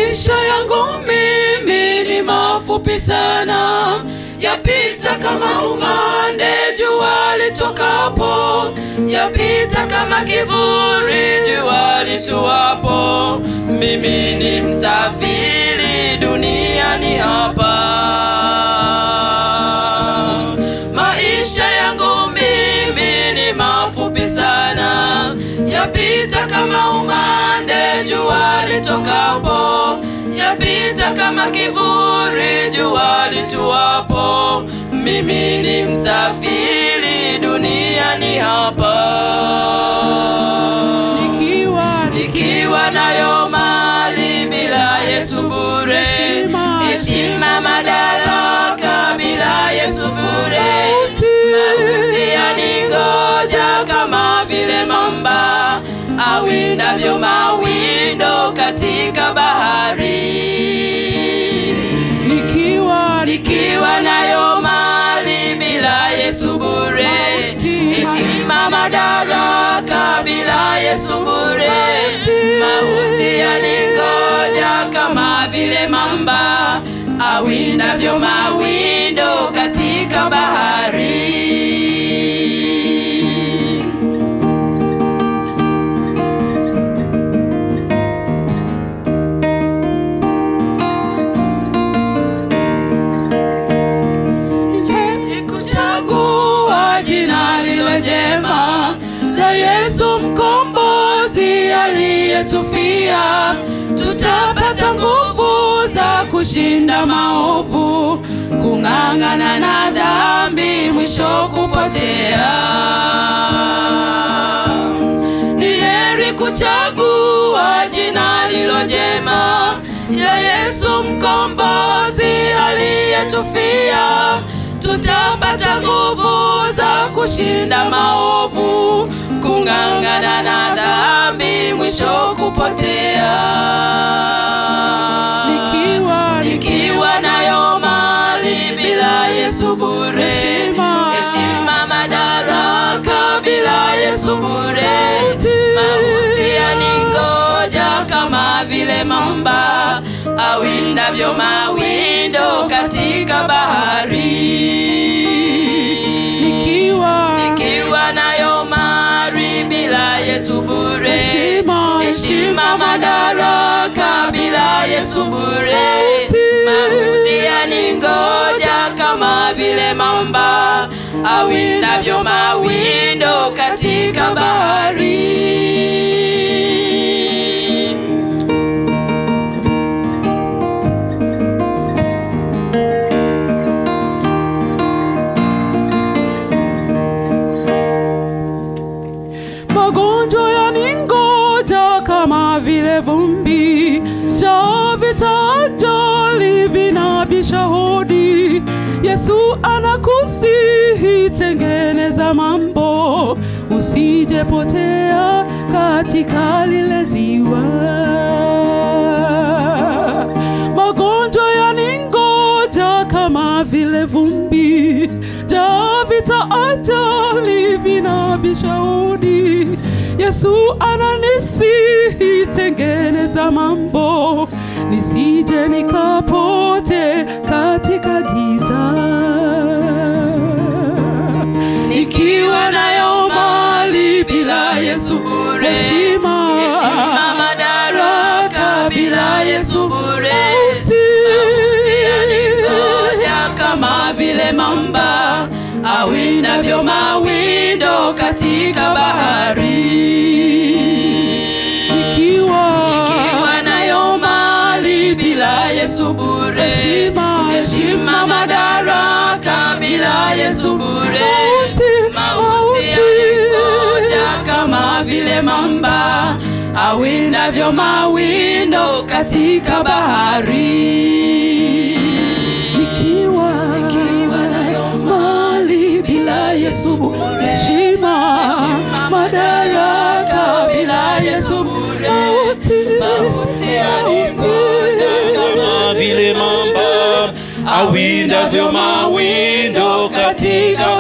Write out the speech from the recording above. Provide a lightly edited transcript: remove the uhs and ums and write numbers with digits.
Maisha yangu mimi ni mafupi sana, yapita kama umande jua litokapo, yapita kama kivuli jua lituapo. Mimi ni msafiri duniani hapa. Maisha yangu mimi ni mafupi sana, yapita kama umande jua litokapo, yapita kama kivuli jua lituapo. Mimi ni msafiri duniani hapa. Nikiwa nayo mali bila Yesu bure, heshima madaraka bila Yesu bure. Mauti yaningoja kama vile mamba awindavyo mawindo katika bahari. Nikiwa nayo mali bila Yesu bure, heshima madaraka bila Yesu bure. Mauti yaningoja kama vile mamba awindavyo mawindo katika bahari. Nikuchagua jina lilo jema la Yesu mkombozi aliyetufia, tutapata nguvu za kushinda maovu, kung'ang'ana na dhambi mwisho kupotea. Ni heri kuchagua jina lilo jema la Yesu mkombozi aliyetufia, tutapata nguvu za kushinda maovu, kung'ang'ana na dhambi mwisho kupotea. Nikiwa nayo mali bila Yesu bure, heshima madaraka bila Yesu bure. Mauti yaningoja kama vile mamba awindavyo mawindo katika bahari. Nikiwa nayo mali bila Yesu bure, heshima madaraka bila Yesu bure. Mauti yaningoja kama vile mamba awindavyo mawindo katika bahari. Magonjwa yaningoja kama vile vumbi, njaa, vita, ajali vinabisha hodi. Yesu anakusihi, tengeneza mambo, usijepotea katika lile ziwa. Magonjwa yaningoja kama vile vumbi, njaa, vita, ajali vinabisha hodi. Yesu ananisihi, tengeneza mambo, nisije nikapote katika giza. Nikiwa nayo mali bila Yesu bure, heshima madaraka bila Yesu bure. Mauti yaningoja kama vile mamba awindavyo mawindo katika bahari. Nikiwa nayo mali bila Yesu bure, heshima madaraka bila Yesu bure. Mauti yaningoja kama vile mamba awindavyo mawindo katika bahari. Nikiwa nayo mali bila Yesu bure, heshima madaraka bila Yesu bure. Mauti yaningoja kama vile mamba awindavyo mawindo katika